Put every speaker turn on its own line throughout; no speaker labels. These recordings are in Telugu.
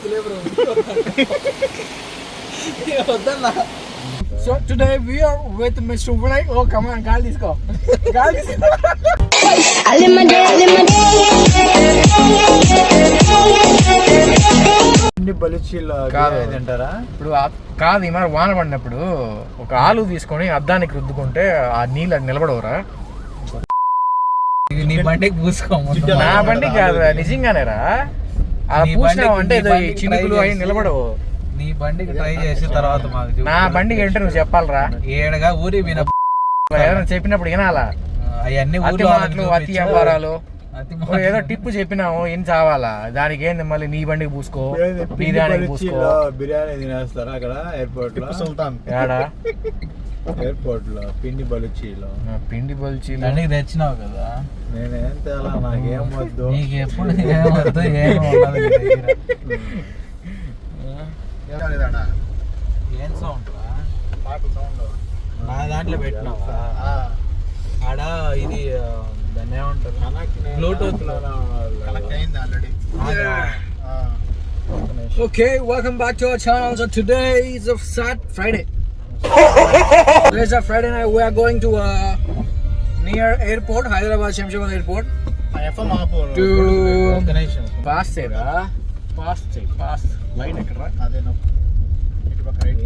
So today we are with Mr. Vinay. Oh, come on, gaali isko. ఇప్పుడు కాదు ఈ మరి వాన పడినప్పుడు ఒక ఆలు తీసుకొని అద్దానికి రుద్దుకుంటే ఆ నీళ్ళు నిలబడవరా?
నీ బండికి పూసుకోము.
నా బండి కాదు, నిజంగానేరా. అలా పూసినావు అంటే చినుకులు అవి నిలబడవు.
నీ బండికి ట్రై చేసిన తర్వాత మాకు
నా బండికి ఏంటో నువ్వు చెప్పాలరా.
ఏడగా ఊరి
చెప్పినప్పుడు వినాలా?
అవన్నీ
అతి వ్యాపారాలు ఏదో టిప్పు చెప్పినాము ఏం చావాలా? దానికి ఏంది మళ్ళీ నీ బండికి పూసుకో, బిర్యానీ పూసుకో.
బిర్యానీ తినేస్తారా అక్కడ ఎయిర్పోర్ట్ లో? సుల్తాన్ ఎయిర్పోర్ట్ లో పిండి బలుచీలో
బండికి తెచ్చినావు కదా.
నేనేం తేలా, నాకేం వద్దు.
నీకు ఎప్పుడు ఏమొద్దు ఏం ఉండదు. ఏం సౌండ్ రా? నా దాంట్లో పెట్టినావా? ఆడ ఇది దాన్ని ఏమంటారు, బ్లూటూత్ లో కనెక్ట్ అయింది already.
Okay, welcome back to our channel. So today is a Friday. Today is a Friday night. We are going to near airport, Hyderabad Shamshabad Airport. To pass line ekkada? Adena itu paka right.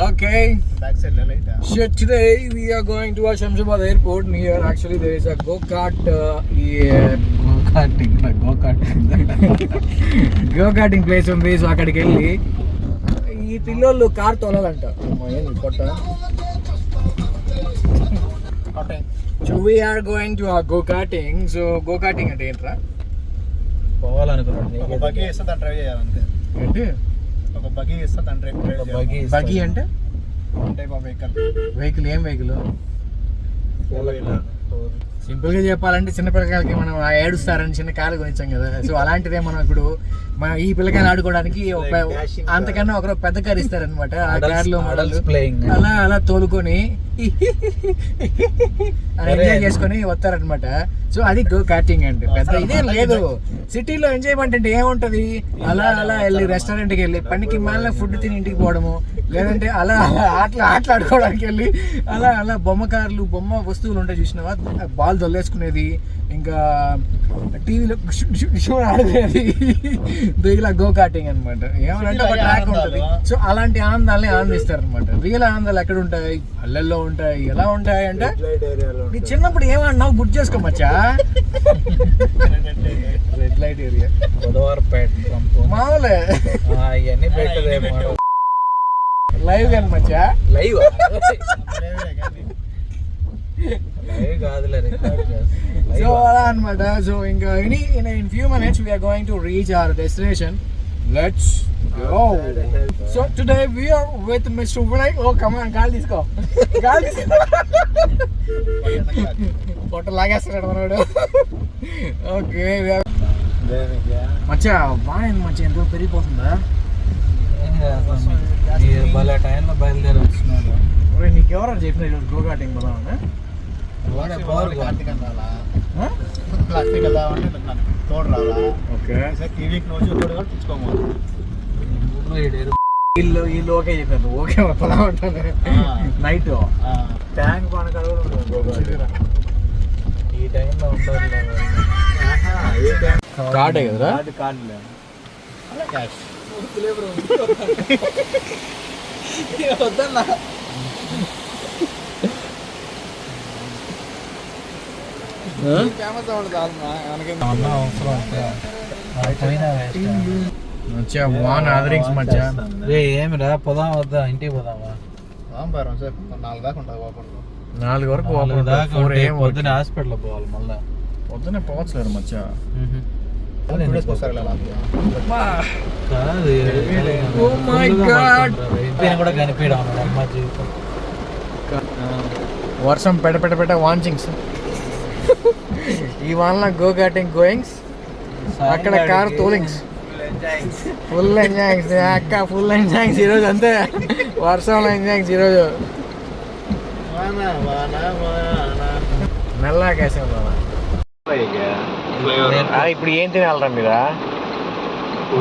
Okay. Back side la light. So today we are going to Shamshabad Airport. Near actually there is a go-kart go-karting place ఉంది. సో అక్కడికి వెళ్ళి ఈ పిల్లోళ్ళు car తోలాలంట. So we are going to go-karting. So go-karting అంటే ఏంట్రా?
పోవాలనుకున్నాడు.
ఒక బగ్గీ ఇస్తే దాన్ని డ్రైవ్ చేయాలంతే.
ఏంటి
ఒక బగ్గీ ఇస్తే దాన్ని డ్రైవ్ చేయాలి.
బగ్గీ అంటే
టైప్ ఆఫ్
వెహికల్. ఏం వెహికల్? సింపుల్ గా చెప్పాలంటే చిన్న పిల్లకాయలకి మనం ఏడుస్తారని చిన్న కారు కొనిచ్చాం కదా. సో అలాంటిదే మనం ఇప్పుడు మన ఈ పిల్లకాయలు ఆడుకోవడానికి అంతకన్నా ఒక పెద్ద కారు ఇస్తారనమాట. ఆ కార్ లో అలా అలా తోలుకొని ఎంజాయ్ చేసుకొని వస్తారనమాట. సో అది గో కార్టింగ్ అంటే. పెద్ద ఇదే లేదు. సిటీలో ఎంజాయ్మెంట్ అంటే ఏముంటది? అలా అలా వెళ్ళి రెస్టారెంట్కి వెళ్ళి పనికి మళ్ళీ ఫుడ్ తిని ఇంటికి పోవడము, లేదంటే అలా ఆటలాడుకోవడానికి వెళ్ళి అలా అలా బొమ్మ వస్తువులు ఉంటాయి చూసినావా? బాల్ దొల్లేసుకునేది, ఇంకా టీవీలో ఆడుకునేది, ఇలా గో కార్టింగ్ అనమాట. ఏమనంటే ఒక ట్రాక్ ఉంటుంది. సో అలాంటి ఆనందాలని ఆనందిస్తారు అనమాట. రియల్ ఆనందాలు ఎక్కడ ఉంటాయి? పల్లెల్లో ఉంటాయి. ఎలా ఉంటాయి అంటే నీ చిన్నప్పుడు ఏమన్నావు గుర్తు చేసుకోమచ్చా? రెడ్ లైట్ ఏరియా, మామూలే.
ఇవన్నీ పెట్టదే
లైవ్ కానీ మచ్చా.
లైవ్ కాదులే.
సో అలా అనమాట. సో ఇంకా in few minutes we are going to reach our destination. Let's go. So today we are with Mr. Vinay. Oh, come on, gaali isko. Bottle లాగేస్తున్నాడు మనోడు. ఓకే మచ్చా, వానేంది మచ్చా ఎంతో పెరిగిపోతుందా?
భలే టైంలో బయలుదేరి వచ్చినాడు.
నీకెవరో చెప్పిన గో కార్టింగ్ పోదామన్నా?
ప్లాస్టిక్ తోడు రాలా?
ఓకే,
టీవీకి రోజు తోడు కూడా తెచ్చుకోమోదు.
వీళ్ళు ఓకే చెప్పారు. ఓకే పోదాం అంటారు. నైట్
ట్యాంక్ పనకాడ
ఈ టైంలో ఉండదు.
కార్డే కదరా?
కార్డులే క్యాష్
వద్దన్నా.
ఏమిరా పోదాం వద్దా? ఇంటికి పోదామా?
4 దాకా ఉంటుంది.
4 వరకు
పొద్దున హాస్పిటల్ పోవాలి. మళ్ళా
పొద్దునే పోవచ్చు కదా మచ్చా.
కూడా కనిపించడం అమ్మ జీవితం.
వర్షం పెడ వాంచింగ్స్. ఈ వాన గో కార్టింగ్ గోయింగ్స్, అక్కడ కార్ టోలింగ్స్, ఫుల్ ఎంజాయింగ్స్. అక్క ఫుల్ ఎంజాయింగ్స్ ఈరోజు. అంతే వర్షంలో ఎంజాయింగ్స్ ఈరోజు. మెల్లగా కేసాం. ఇప్పుడు ఏం తినాలరా మీరా?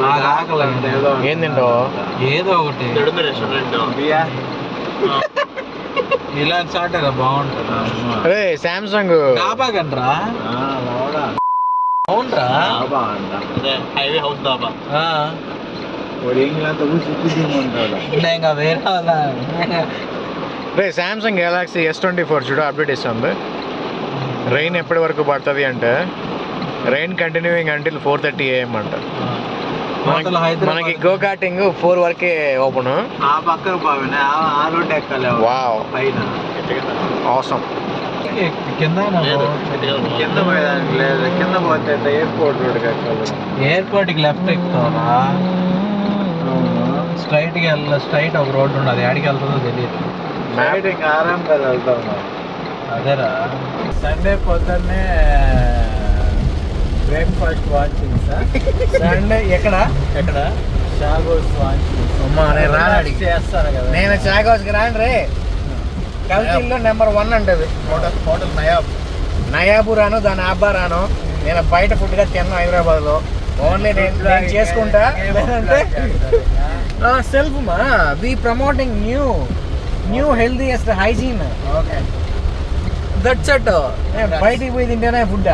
నాకు ఆకలి అంటే ఏదో ఒకటి.
ఏం తింటావు?
ఏదో ఒకటి
రెస్టారెంట్
ఇలాంటి చాటరా బాగుంటుంది
అరే శాంసంగ్
డాబా కంట్రా అవునరా
అదే హైవే హౌస్ దాబా
ఇంకా వేరే వాళ్ళ
రే శాంసంగ్ గెలాక్సీ S24 చూడు అప్డేట్ ఇస్తుంది. రెయిన్ ఎప్పటి వరకు పడుతుంది అంటే రెయిన్ కంటిన్యూయింగ్ అంటిల్ 4:30 AM అంట. మనకి గో కార్టింగ్ 4 వరకే ఓపెన్.
ఆ పక్కన బాగున్నా ఆ రోడ్ ఎక్కాలి
వావ్
పైన
ఆసమ్.
కింద
కింద
పోయేదానికి లేదు కింద పోతే ఎయిర్పోర్ట్ రోడ్ ఎయిర్పోర్ట్కి లెఫ్ట్ ఎక్కుతావా స్ట్రైట్కి స్ట్రైట్ ఒక రోడ్డు ఉండదు ఎక్కడికి వెళ్తుందో తెలియదు ఇంకా ఆరాంగా వెళ్తాం అదేరా సండే పొద్దున్నే బ్రేక్ఫాస్ట్ వాంచింగ్ సార్
సండే ఎక్కడ
షాగోస్ వాంచింగ్
అమ్మా నేను రాడి
చేస్తాను కదా
నేను చాగోస్కి రాను రే. కల్తీల్లో నెంబర్ 1 అంటది
హోటల్
నయాబు రాను దాని అబ్బా రాను. నేను బయట ఫుడ్గా తిన్నాను హైదరాబాద్లో. ఓన్లీ నేను చేసుకుంటా. లేదంటే సెల్ఫ్ మా we promoting new healthiest hygiene.
Okay
that's it. బయటికి పోయి తింటేనే ఫుడ్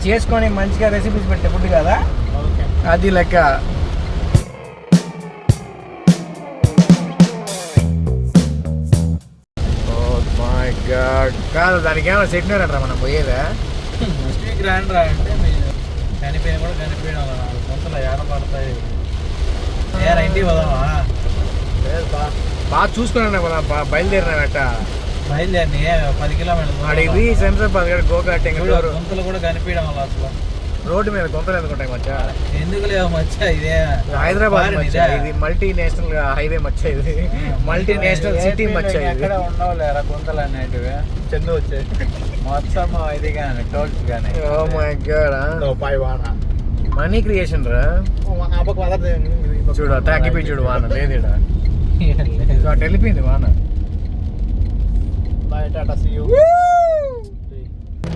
చేసుకొని మంచిగా రెసిపీస్ పెట్టే ఫుడ్ కదా
ఓకే
అది లెక్క. మై గాడ్ కాదు దానికి ఏమైనా సెట్టినారు అంటారా మనం పోయేదా?
నెక్స్ట్ వీక్ రాండి రా అంటే మీరు కనిపోయిన కూడా కనిపించడం కొంతలో ఏడ పడతాయి ఏరా ఇంటికి పోదామా
బాగా చూసుకున్నాను కదా బయలుదేరినామట.
బయలుదేరి 10 కిలోమీటర్లు
అడిగి శంషాబాద్ గడ గో కార్టింగ్
గుంతలు కూడా కనిపించడం వల్ల అసలు
రోడ్డు మీద గుంతలు ఎందుకుంటాయి మచ్చా?
ఎందుకు లేవు మచ్చా ఇదే
హైదరాబాద్ మచ్చా ఇది మల్టీ నేషనల్ హైవే మచ్చా ఇది మల్టీ నేషనల్ సిటీ మచ్చా ఇది.
ఎక్కడ ఉండవు లేరా గుంతలు అనేటివి
చందు వచ్చే
మొత్తం ఇది కానీ టోల్స్ కానీ
ఓ మై గాడ్
పాయ్ వాన
మనీ క్రియేషన్ రా. చూడు తగ్గిపోయి చూడు వాన లేదు ఈడ. అటు వెళ్ళిపోయింది వాన.
Tata see you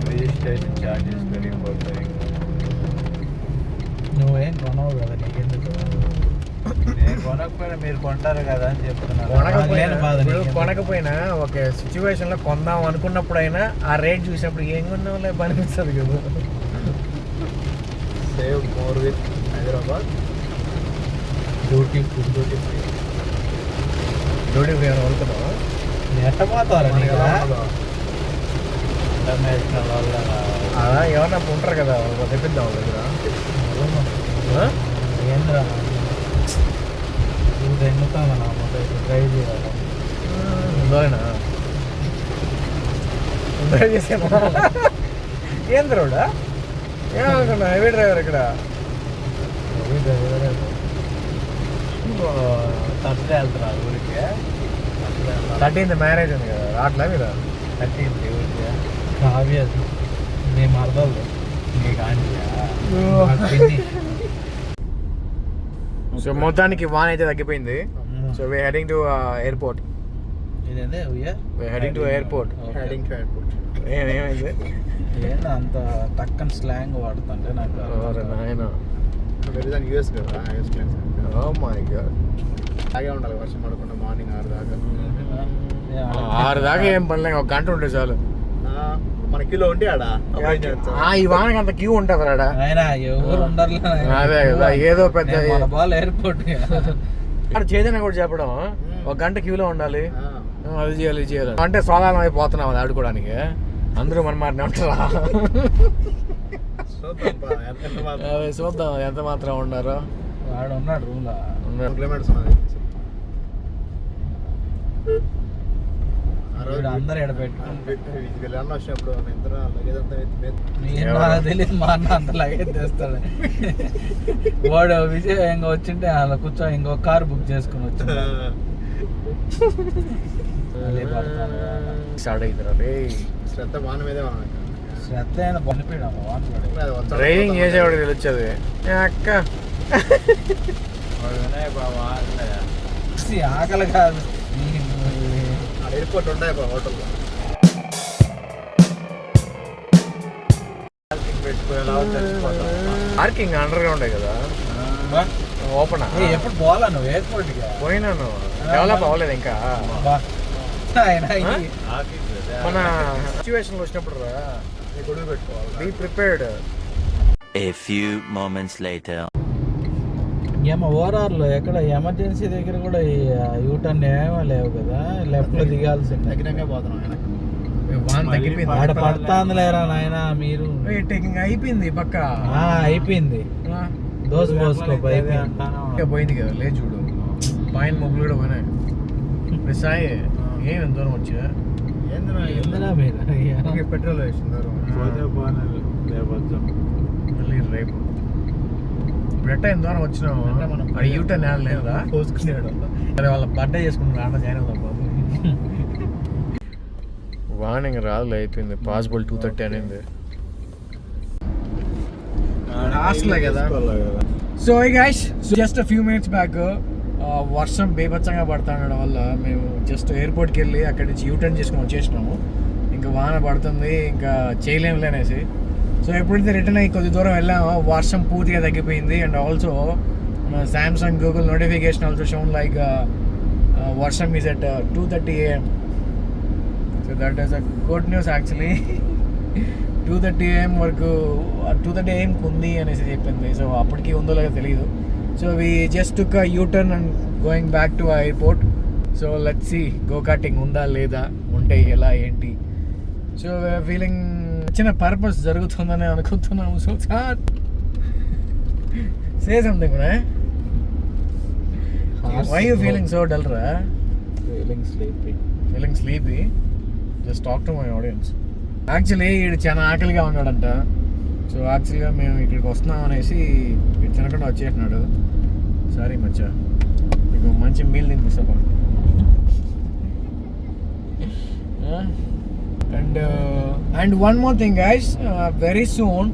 registration charges పెరిగిపోతాయి. నువ్వేం కొనవు కదా నీకెందుకు నేను కొనకపోయినా మీరు కొంటారు కదా అని చెప్తున్నాను.
కొనకపోయినా ఒక సిచ్యువేషన్ లో కొందాం అనుకున్నప్పుడైనా ఆ రేట్ చూసినప్పుడు ఏం కొన్నావులే అనిపిస్తుంది కదా.
Save more with Hyderabad
duty free
ఏమైనా వలుకున్నావా?
ఎట్ట పోతారా నీకు ఇంటర్నేషనల్ వల్ల
అలా ఏమన్నా ఉంటారు కదా తెప్పిద్దాం దగ్గర.
ఏంద్రా నువ్వు ఎన్నుతాను నా మొదలు డ్రైవ్ చేయాలి
ఉందోనా డ్రైవ్ చేసాను. ఏం రోడా ఏమనుకున్నా హెవీ డ్రైవర్ ఇక్కడ.
థర్స్డే వెళ్తున్నా ఊరికి
13th మ్యారేజ్ ఉంది కదా రాట్లా మీరు?
13th ఊరికి కావ్య మేము అర్థాలు నీకు
సో మొత్తానికి వాన్ అయితే తగ్గిపోయింది. So we heading to airport.
ఇదేందే
heading to airport.
Heading to airport
ఏమైంది
ఏంది అంత టక్కని స్లాంగ్ వాడుతుంటే నాకు
నాయన
వెరీ యూఎస్ కదా US place.
Oh my God
అలాగే ఉండాలి వర్షం పడకుండా మార్నింగ్ 6 దాకా.
6 దాకా ఏం పనిలే ఒక గంట ఉంటే చాలు.
మన కిలో ఉంటే ఆడ
ఈ వానకి అంత క్యూ ఉంటుంది ఆడ.
ఆయన ఎవరు ఉండరు
అదే కదా ఏదో పెద్ద
బాల్ ఎయిర్పోర్ట్
చేదన కూడా చెప్పడం ఒక గంట క్యూలో ఉండాలి అది చేయాలి ఇది చేయాలి అంటే సోదాలం అయిపోతున్నాం అది ఆడుకోవడానికి. అందరూ మన మాట ఉంటారా? అదే చూద్దాం ఎంత మాత్రం ఉన్నారో.
వాడు ఉన్నాడు రూమ్ లో
2 కిలోమీటర్స్ ఉన్నది.
అందరు ఎడబెట్టుకుని
వీళ్ళన్న వచ్చినప్పుడు ఇద్దరు లగేజ్ అంతా
తెలియదు మా అన్న అంత లగేజ్ తెస్తాడు. వాడు విజయ్ ఇంకా వచ్చింటే అలా కూర్చో ఇంకో కార్ బుక్ చేసుకుని వచ్చింది.
స్టార్ట్ అవుతారా రే
శ్రద్ధ వాన మీదే మనం
శ్రద్ధ అయినా పనిపోయాడు
డ్రైవింగ్ చేసేవాడు తెలియచ్చేది అక్క.
వినయ్ బాబా ఆకలి కాదు
ఎయిర్పోర్ట్ ఉంటాయి హోటల్లో
పార్కింగ్ అండర్ గ్రౌండ్ కదా. ఓపెన్
ఎప్పుడు పోవాలా నువ్వు ఎయిర్పోర్ట్కి?
పోయినాను, డెవలప్ అవ్వలేదు ఇంకా. మన సిచ్యువేషన్లో వచ్చినప్పుడు గొడుగు పెట్టుకోవాలి. Be prepared.
A few moments later.
ఏమో ఓఆర్ఆర్లో ఎక్కడ ఎమర్జెన్సీ దగ్గర కూడా యూటర్న్ ఏమో లేవు కదా, లెఫ్ట్లో దిగాల్సింది.
దగ్గరగా పోతున్నాం వెనక్కి.
వాన్ తగ్గిపోయింది.
ఆడ పడుతుంది లేరా నాయన మీరు.
టేకింగ్ అయిపోయింది పక్క.
అయిపోయింది, దోశ పోసుకో
పోయింది కదా. లేదు చూడు, పైన మొగ్గులు కూడా పోయినాయి. సాయి ఏం ఎంత దూరం వచ్చా?
ఎందునా మీరు
పెట్రోల్ వేసిందారు.
మళ్ళీ రేపు ఇప్పుడు ఎట్టా ఎంత దూరం వచ్చినాము. అది యూటర్న్ ఏం లేదా
పోసుకున్నాడు.
సరే వాళ్ళ బర్త్డే చేసుకుంటున్నా అన్న జాయిన్ అవుతాం. వార్నింగ్ రాదు, అయిపోయింది. పాసిబుల్ 2:30 అనేది లాస్ట్లో కదా. So guys, just few minutes back వర్షం బేబచ్చంగా పడతా ఉండడం వల్ల మేము జస్ట్ ఎయిర్పోర్ట్కి వెళ్ళి అక్కడి నుంచి యూటర్న్ చేసుకొని వచ్చేసినాము. ఇంకా వాన పడుతుంది, ఇంకా చేయలేములే అనేసి. సో ఎప్పుడైతే రిటర్న్ అయ్యి కొద్ది దూరం వెళ్ళామో వర్షం పూర్తిగా తగ్గిపోయింది. And also Samsung Google notification also shown like వర్షం is at 2:30 AM. So that is a good news actually. 2:30 AM వరకు 2:30 AMకి ఉంది అనేసి చెప్పింది. సో అప్పటికి ఉందో లేదో తెలియదు. So we just took a U turn and going back to airport. So let's see go karting ఉందా లేదా, ఉంటే ఎలా ఏంటి. సో ఫీలింగ్ చిన్న పర్పస్ జరుగుతుందని అనుకుంటున్నాము. సో సార్ సే సంథింగ్ రా. Why you feeling so dull రా? Feeling sleepy? Just talk to my audience. Actually వీడు చాలా ఆకలిగా ఉన్నాడంట. సో యాక్చువల్గా మేము ఇక్కడికి వస్తున్నాం అనేసి వీడు తినకుండా వచ్చేసినాడు. సారీ మచ్చా, మీకు మంచి మీల్ తినిపిస్తాం. And one more thing guys, very soon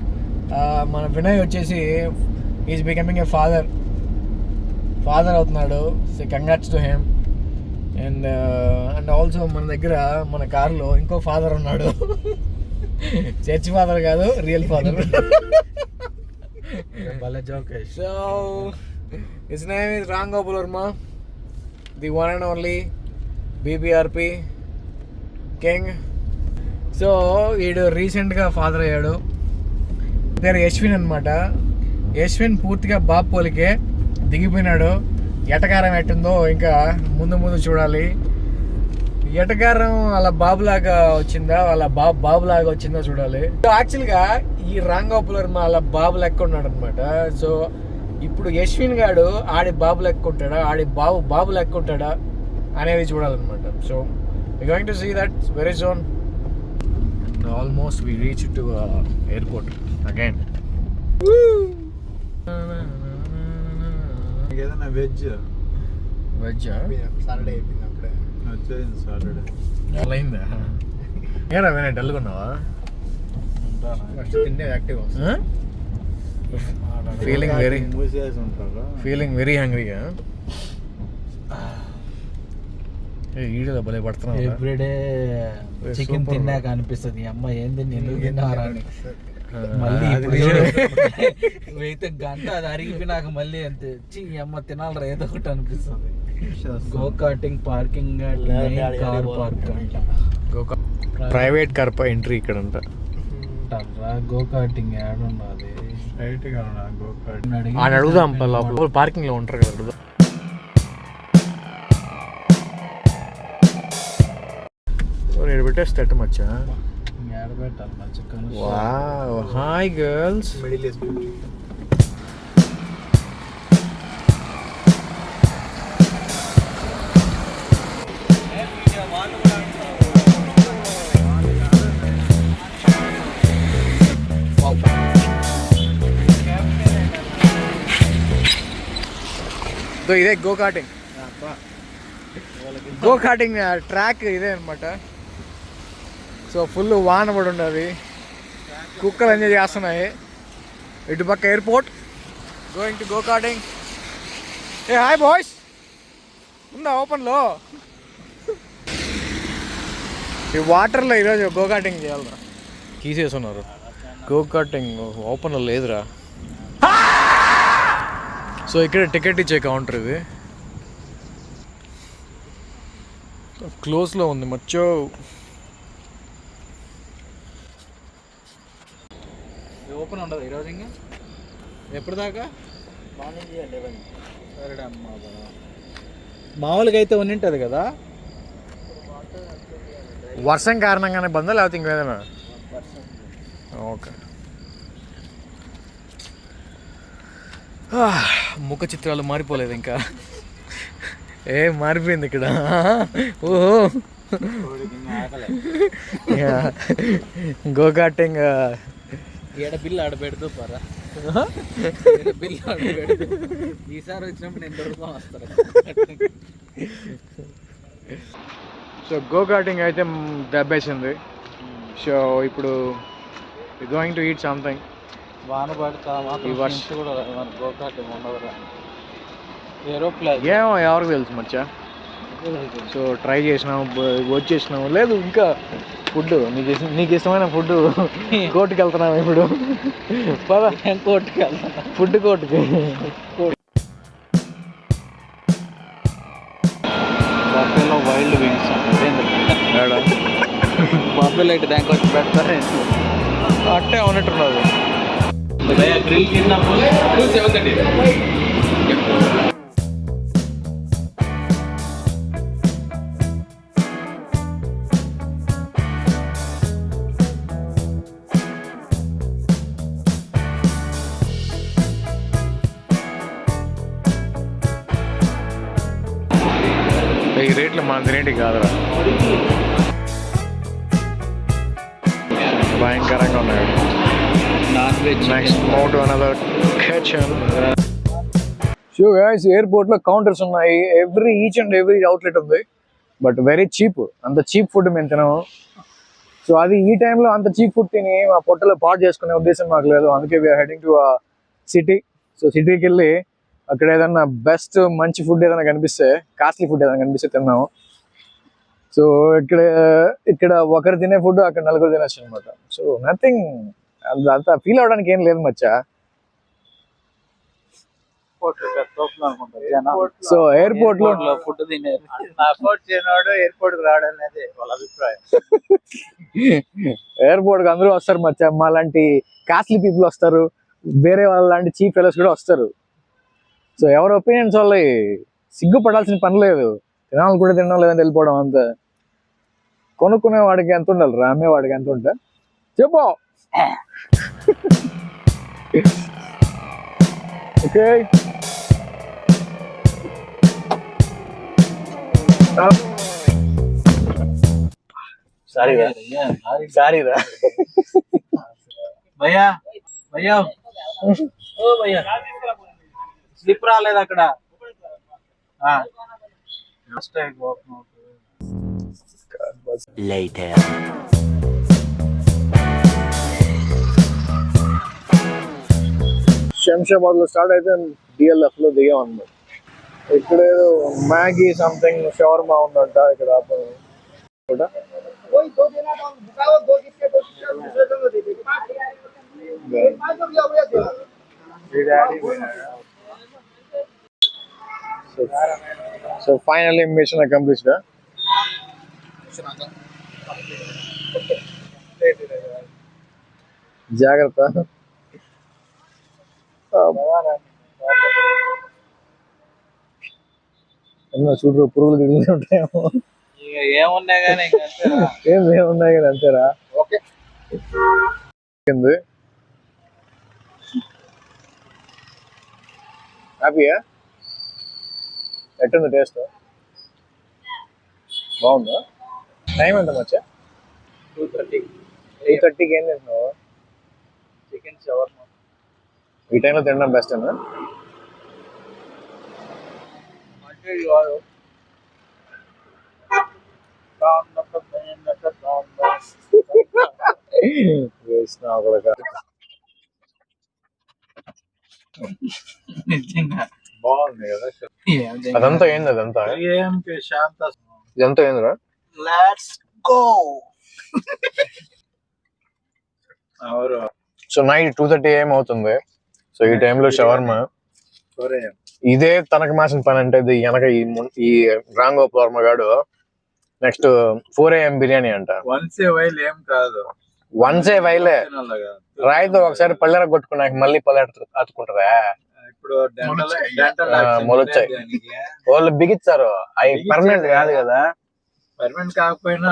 మన వినయ్ వచ్చేసి ఈజ్ బికమింగ్ ఏ ఫాదర్ అవుతున్నాడు. So congrats to him. And also మన దగ్గర మన కార్లో ఇంకో ఫాదర్ ఉన్నాడు. చర్చ్ ఫాదర్ కాదు, real father. So his name is Ram Gopal Varma, the one and only BBRP king. So వీడు రీసెంట్గా ఫాదర్ అయ్యాడు. పేరు యశ్విన్ అనమాట. యశ్విన్ పూర్తిగా బాబు పోలికే దిగిపోయినాడు. ఎటకారం ఎట్టుందో ఇంకా ముందు చూడాలి. ఎటకారం వాళ్ళ బాబులాగా వచ్చిందా, వాళ్ళ బాబులాగా వచ్చిందో చూడాలి. సో యాక్చువల్గా ఈ రామ్ గోపాల్ వర్మ వాళ్ళ బాబు లెక్క ఉన్నాడు అనమాట. సో ఇప్పుడు యశ్విన్ గాడు ఆడి బాబు లెక్క ఉంటాడా, ఆడి బాబు లెక్క ఉంటాడా అనేది చూడాలన్నమాట. So we're going to see that very soon. And almost we reach to airport again.
ఏదైనా వెజ్
సాటర్డే అయిపోయింది అప్పుడే.
వచ్చేది సాటర్డే
అయిందా? ఏరా వేరే డల్గా ఉన్నావా?
ఫస్ట్ తిండే యాక్టివ్ వస్తుంది.
ఫీలింగ్ వెరీ హంగ్రీగా. ఈడలో భలే పడుతున్నావు.
ఎవ్రీడే చికెన్ తిన్నాక అనిపిస్తుంది అమ్మ ఏంది ఎందుకు తిన్నారా అని. మళ్ళీ అయితే గంట అది అరిగిపోయినాక మళ్ళీ అంతే అమ్మ తినాలరా ఏదో ఒకటి అనిపిస్తుంది. Go karting parking car park అంట,
ప్రైవేట్ కార్ ఎంట్రీ ఇక్కడ అంట.
గో కార్టింగ్ ఏడున్నది స్ట్రైట్ గా గో కార్టింగ్
అని అడుగుదాం. లోపల పార్కింగ్ లో ఉంటారు కదా, అడుగుదాం. నేను పెట్టేస్తా మచ్చా.
పెట్టాలి మంచి.
Wow, hi girls.
Middle east beauty.
ఇదే గో కార్టింగ్ ట్రాక్ ఇదే అనమాట. సో ఫుల్ వాన పడి ఉన్నది, కుక్కలు ఎంజాయ్ చేస్తున్నాయి. ఇటు పక్క airport, going to go karting. A hi boys, ఉందా ఓపెన్లో? ఈ వాటర్లో ఈరోజు గో కార్టింగ్ చేయాలరా. తీసేస్తున్నారు. గో కార్టింగ్ ఓపెన్లో లేదురా. సో ఇక్కడ టికెట్ ఇచ్చే కౌంటర్ ఇది, క్లోజ్లో ఉంది మచ్చో.
ఓపెన్ ఉండదు ఈరోజు ఇంకా ఎప్పుడు దాకా? సరే అమ్మా, మామూలుగా అయితే ఉండింటుంది కదా.
వర్షం కారణంగానే బందా లేకపోతే ఇంకేదైనా? ఓకే. ముఖ చిత్రాలు మారిపోలేదు ఇంకా, ఏం మారిపోయింది ఇక్కడ. ఓహో, గో కార్టింగ్.
ఈడ బిల్లు ఆడ పెడుతూ పరా, బిల్లు ఆడ పెడుతూ. ఈసారి వచ్చినప్పుడు నేను దొరుకుతాం వస్తారు.
సో గో కార్టింగ్ అయితే దెబ్బేసింది. సో ఇప్పుడు గోయింగ్ టు ఈట్ సంథింగ్.
వాన పడతా
ఈ వర్షం
కూడా మన గోకాటం ఉండదురా. ఏరోప్లేన్
ఏమో ఎవరికి తెలుసు మచ్చా. సో ట్రై చేసినాము, వచ్చేసినాము. లేదు ఇంకా ఫుడ్, నీకు ఇష్టమైన ఫుడ్ కోర్టుకి వెళ్తున్నాము ఇప్పుడు. పదా
కోర్టుకి వెళ్తున్నా,
ఫుడ్ కోర్టుకి.
బఫేలో వైల్డ్ వింగ్స్ బఫేలో ఇటు దానికి వచ్చి పెడతారు.
అట్టే ఉన్నట్టున్నది.
గ్రిల్ కింద 730.
ఈ రేట్లు మన తినేటి కాదురా, భయంకరంగా ఉన్నాయి.
Non veg
next move to another kitchen. So guys, airport లో కౌంటర్స్ ఉన్నాయి, ఈచ్ అండ్ ఎవ్రీ అవుట్లెట్ ఉంది, బట్ వెరీ చీప్. అంత చీప్ ఫుడ్ మేము తినము. సో అది ఈ టైంలో అంత చీప్ ఫుడ్ తిని మా పొట్టలో పాడు చేసుకునే ఉద్దేశం మాకు లేదు. అందుకే we're heading to city. So సిటీకి వెళ్ళి అక్కడ ఏదన్నా బెస్ట్ మంచి ఫుడ్ ఏదైనా కనిపిస్తే, కాస్ట్లీ ఫుడ్ ఏదైనా కనిపిస్తే తిన్నాము. సో ఇక్కడ ఒకరు తినే ఫుడ్ అక్కడ నలుగురు తినచ్చు అనమాట. సో నథింగ్, అంతా ఫీల్ అవడానికి ఏం లేదు మచ్చా. సో ఎయిర్పోర్ట్ లో
ఫుడ్ తినేది
ఎయిర్పోర్ట్ రావడం అనేది వాళ్ళ అభిప్రాయం.
ఎయిర్పోర్ట్ కి అందరూ వస్తారు మచ్చా. మా లాంటి కాస్ట్లీ పీపుల్ వస్తారు, వేరే వాళ్ళ లాంటి చీప్ ఫెలోస్ కూడా వస్తారు. సో ఎవరి ఒపీనియన్స్ వల్ల సిగ్గుపడాల్సిన పని లేదు. తినాలి కూడా తినడం, లేదంటే వెళ్ళిపోవడం అంతే. కొనుక్కునే వాడికి ఎంత ఉండాలి రా, అమ్మే వాడికి ఎంత ఉంటా చెప్పు. ఓకే, సారీరా
భయ్యా భయ్యా, ఓ భయ్యా స్లిప్ రాలేదు అక్కడ.
Later.
శంషాబాద్ లో స్టార్ట్ అయితే డిఎల్ఎఫ్ లో దిగాం అన్నమాట. ఇక్కడ మ్యాగీ సంథింగ్ షవర్మా ఉందంట ఇక్కడ. So finally mission accomplished. జాగ్రత్త. చూడు పురుగులు తిరుగుతూ ఉంటాయేమో.
ఏమున్నాయి కానీ
ఏమున్నాయి కానీ అంతేరా.
ఓకే,
హ్యాపీయా? ఎట్టుంది టేస్ట్? బాగుందా? టైం ఎంత మచ్చా?
2:30.
3:30కి ఏం తింటున్నావు?
Chicken shawarma.
ఈ టైంలో తినడం బెస్ట్ అన్నా?
బాగుంది కదా.
అదంతా ఏంది? అదంతా ఇదంతా ఏందిరా?
Let's go.
So night 2:30 AM అవుతుంది. సో ఈ టైంలో షవర్మా
ఇదే తనకు మాసిన పని అంటే ఇది వెనక ఈ రామ్ గోపాల్ వర్మ గాడు నెక్స్ట్ 4 AM బిర్యానీ అంట.
వన్సే వైల్ ఏం కాదు,
వన్సే వైలే రాయితో ఒకసారి పళ్ళెర కొట్టుకున్నాక మళ్ళీ పళ్ళెర అతుకుంటారా?
ఇప్పుడు
మొలొచ్చాయి వాళ్ళు బిగిచ్చారు, అవి పర్మనెంట్ కాదు కదా.
పర్మనెంట్ కాకపోయినా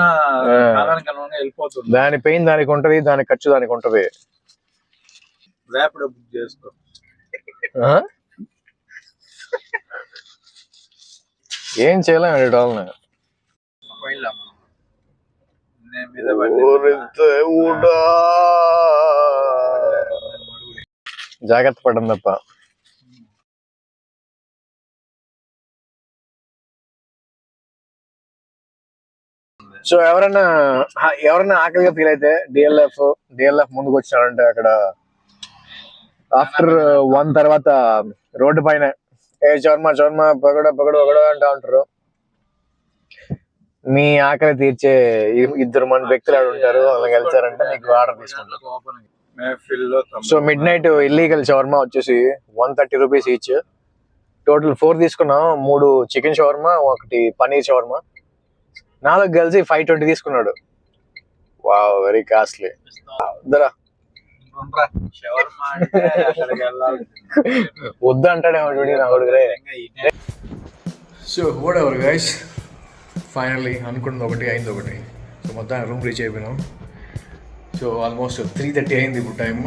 కాలానికి అనుగుణంగా వెళ్ళిపోతుంది.
దాని పెయిన్ దానికి ఉంటది, దాని ఖర్చు దానికి ఉంటది.
ర్యాపిడో బుక్ చేసుకో.
ఏం చేయలేం వాళ్ళని. జాగ్రత్త పడడం తప్ప. సో ఎవరైనా ఆకలిగా ఫీల్ అయితే డిఎల్ఎఫ్ ముందుకు వచ్చినారంటే అక్కడ ఆఫ్టర్ 1 తర్వాత రోడ్డు పైన చౌర్మా పగడ అంటా ఉంటారు. మీ ఆకలి తీర్చే 2 మంది వ్యక్తులు ఆడ ఉంటారు. అలా వెళ్తారంటే మీకు ఆర్డర్ తీసుకుంటారు. సో మిడ్-నైట్ ఇల్లీగల్ షవర్మా వచ్చేసి 130 రూపీస్ ఈచ్. టోటల్ 4 తీసుకున్నాం. 3 చికెన్ షవర్మా, 1 పనీర్ షవర్మా, 4 కలిసి 520 తీసుకున్నాడు. Wow, very costly. వద్దు అంటాడేమో చూడి నా కొడుకురే. So whatever guys, finally అనుకున్నది ఒకటి అయింది ఒకటి. సో మొత్తాన్ని రూమ్ రీచ్ అయిపోయినాం. సో ఆల్మోస్ట్ 3:30 అయింది ఇప్పుడు టైము.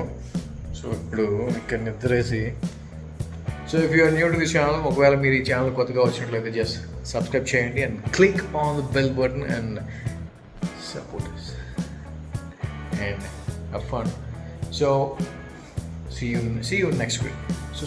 సో ఇప్పుడు ఇక్కడ నిద్రేసి. So if you're new to this channel, ఒకవేళ మీరు ఈ ఛానల్ కొత్తగా వచ్చినట్లయితే జస్ట్ సబ్స్క్రైబ్ చేయండి and click on the bell button and support us and have fun. So see you next week. So